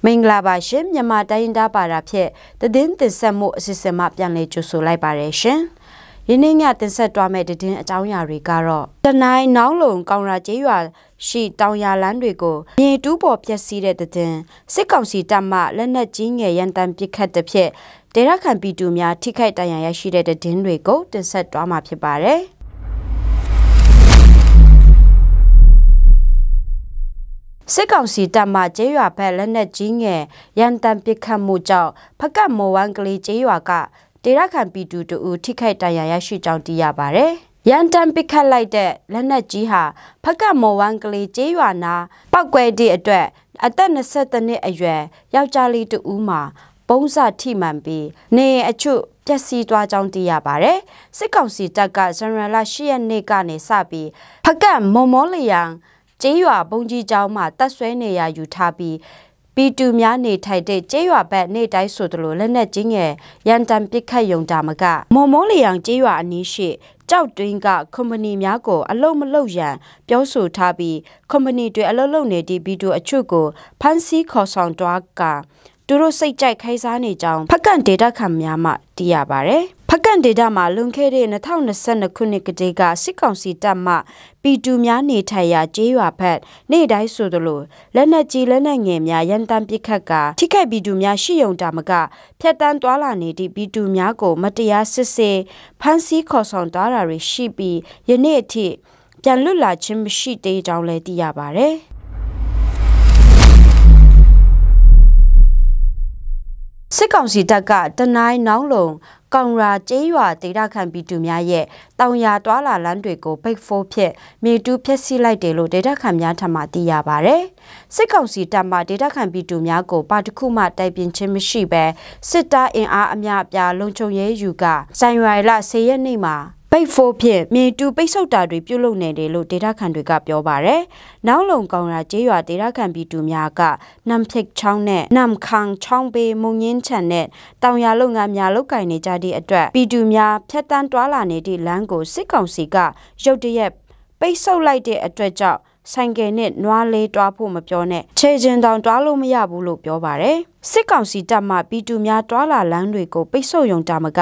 မင်္ဂလာပါရှင်မြန်မာတိုင်းသားပါတာဖြစ်သတင်းတင်ဆက်မှုအစီအစဉ်မှပြန်လည်ကြိုဆိုလိုက်ပါရရှင်။ယနေ့ညတင်ဆက်သွားမယ့်သတင်းအကြောင်းအရာတွေကတော့တနိုင်းနောင်းလုံကောင်ရာကျေးရွာရှိတောင်ယာလန်းတွေကိုမြေတူးပေါ်ပျက်စီးတဲ့သတင်းစစ်ကောင်စီတပ်မှလက်နက်ကြီးငယ်ရန်တမ်းပစ်ခတ်တဲ့ဖြစ်ဒေသခံပြည်သူများထိခိုက်ဒဏ်ရာရရှိတဲ့သတင်းတွေကိုတင်ဆက်သွားမှာဖြစ်ပါတယ်။စစ်ကောင်စီတပ်မှကျေးရွာဘက်လက်နက်ကြီးငယ်ရန်တမ်းပစ်ခတ်မှုကြောင့်ဖကတ်မော်ဝမ်းကလေးကျေးရွာကဒေသခံပြည်သူတို့ထိခိုက်ဒဏ်ရာရရှိကြောင်းသိရပါတယ်။ရန်တမ်းပစ်ခတ်လိုက်တဲ့လက်နက်ကြီးဟာဖကတ်မော်ဝမ်းကလေးကျေးရွာနာပောက်ကွဲသည့်အတွက်အသက်20နှစ်အရွယ်ယောက်ျားလေးတဦးမှာပုံစထိမှန်ပြီးနေအချို့ပျက်စီးသွားကြောင်းသိရပါတယ်။စစ်ကောင်စီတပ်ကဇန်နဝါရီ10ရက်နေ့ကနေစပြီးဖကတ်မော်မောလျံကျေးရွာဘုံကြီးကျောင်းမှာတပ်ဆွဲနေရယူထားပြီးပြည်သူများနေထိုင်တဲ့ကျေးရွာဘက်နေတိုင်းဆိုသလိုလက်နက်ကြီးငယ်ရန်တမ်းပစ်ခတ်ယုံတာမကမော်မောလျံကျေးရွာအနီးရှိကြောက်တွင်းကကုမ္ပဏီများကိုအလုံးမလုံးရန်ပြောဆိုထားပြီးကုမ္ပဏီတွေအလုံးလုံးနေသည့်ပြည်သူအချို့ကိုဖမ်းဆီးခေါ်ဆောင်သွားကသူတို့စိတ်ကြိုက်ခိုင်းစားနေကြောင်းဖကန့်ဒေတာခံများမှသိရပါတယ်။ဖကန့်ဒေတာမှာလွန်ခဲ့တဲ့2022ခုနှစ်ကတည်းကစစ်ကောင်စီတပ်မှပြည်သူများနေထိုင်ရာကျေးရွာဘက်နေ့တိုင်းဆိုသလိုလက်နက်ကြီးလက်နက်ငယ်များရန်တမ်းပစ်ခတ်ကထိခိုက်ပြည်သူများရှိုံတာမကဖျက်တမ်းသွားလာနေသည့်ပြည်သူများကိုမတရားစစ်ဆေးဖမ်းဆီးခေါ်ဆောင်သွားတာတွေရှိပြီးယနေ့အထိပြန်လွတ်လာခြင်းမရှိသေးကြောင်းလည်းသိရပါတယ်။စစ်ကောင်စီတပ်ကတနိုင်းနောင်းလုံကောင်ရာကျေးရွာဒေသခံပြည်သူများရဲ့တောင်ယာတွာလာလန်းတွေကိုပိတ်ဖိုးဖြစ်မြေတူးဖျက်ဆီးလိုက်တယ်လို့ဒေသခံများထံမှသိရပါဗျ။စစ်ကောင်စီတပ်မှဒေသခံပြည်သူများကိုပါတခုမှတိုက်ပြင်ခြင်းမရှိဘဲစစ်သားအင်အားအများအပြားလုံခြုံရေးယူကဇန်နဝါရီလ10ရက်နေ့မှာပိတ်ဖိုးဖြင့်မြေတူပိတ်ဆုတ်တာတွေပြုလုပ်နေတယ်လို့ဒေသခံတွေကပြောပါရယ်။နောက်လုံကောင်ရာကျေးရွာဒေသခံပြည်သူများကနမ်ဖိတ်ချောင်းနဲ့နမ်ခန်းချောင်းပေမုံငင်းချန်နဲ့တောင်ယာလုပ်ငန်းများလုပ်ကိုင်နေကြသည့်အတွက်ပြည်သူများဖြတ်တန်းတွာလာနေသည့်လမ်းကိုစစ်ကောင်စီကရုတ်တရက်ပိတ်ဆုတ်လိုက်တဲ့အတွက်ကြောင့်ဆိုင်ကယ်နဲ့နွားလေးတွားဖို့မပြောနဲ့ခြေကျင်တောင်တွားလို့မရဘူးလို့ပြောပါတယ်စစ်ကောင်စီတပ်မှပြည်သူများတွားလာလမ်းတွေကိုပိတ်ဆို့ယုံတာမက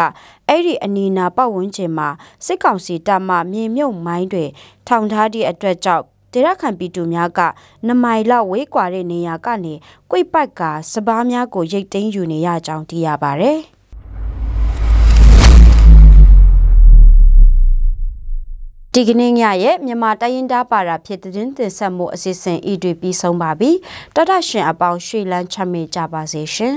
အဲ့ဒီအနီးနာပတ်ဝန်းကျင်မှာစစ်ကောင်စီတပ်မှမြေမြုပ်မိုင်းတွေထောင်ထားသည့်အတွက်ကြောင့်ဒေသခံပြည်သူများက2မိုင်လောက်ဝေးကွာတဲ့နေရာကနေကွိပိုက်ကစပားများကိုရိတ်သိမ်းယူနေရကြောင်းသိရပါတယ်ဒီကနေ့ညရဲ့မြန်မာတိုင်းရင်းသားပါတာဖြစ်တဲ့တင်ဆက်မှုအစီအစဉ်ဤတွေပြီးဆုံးပါပြီတော်တာရှင်အပေါင်းရွှေလန်းချမ်းမြေ့ကြပါစေရှင်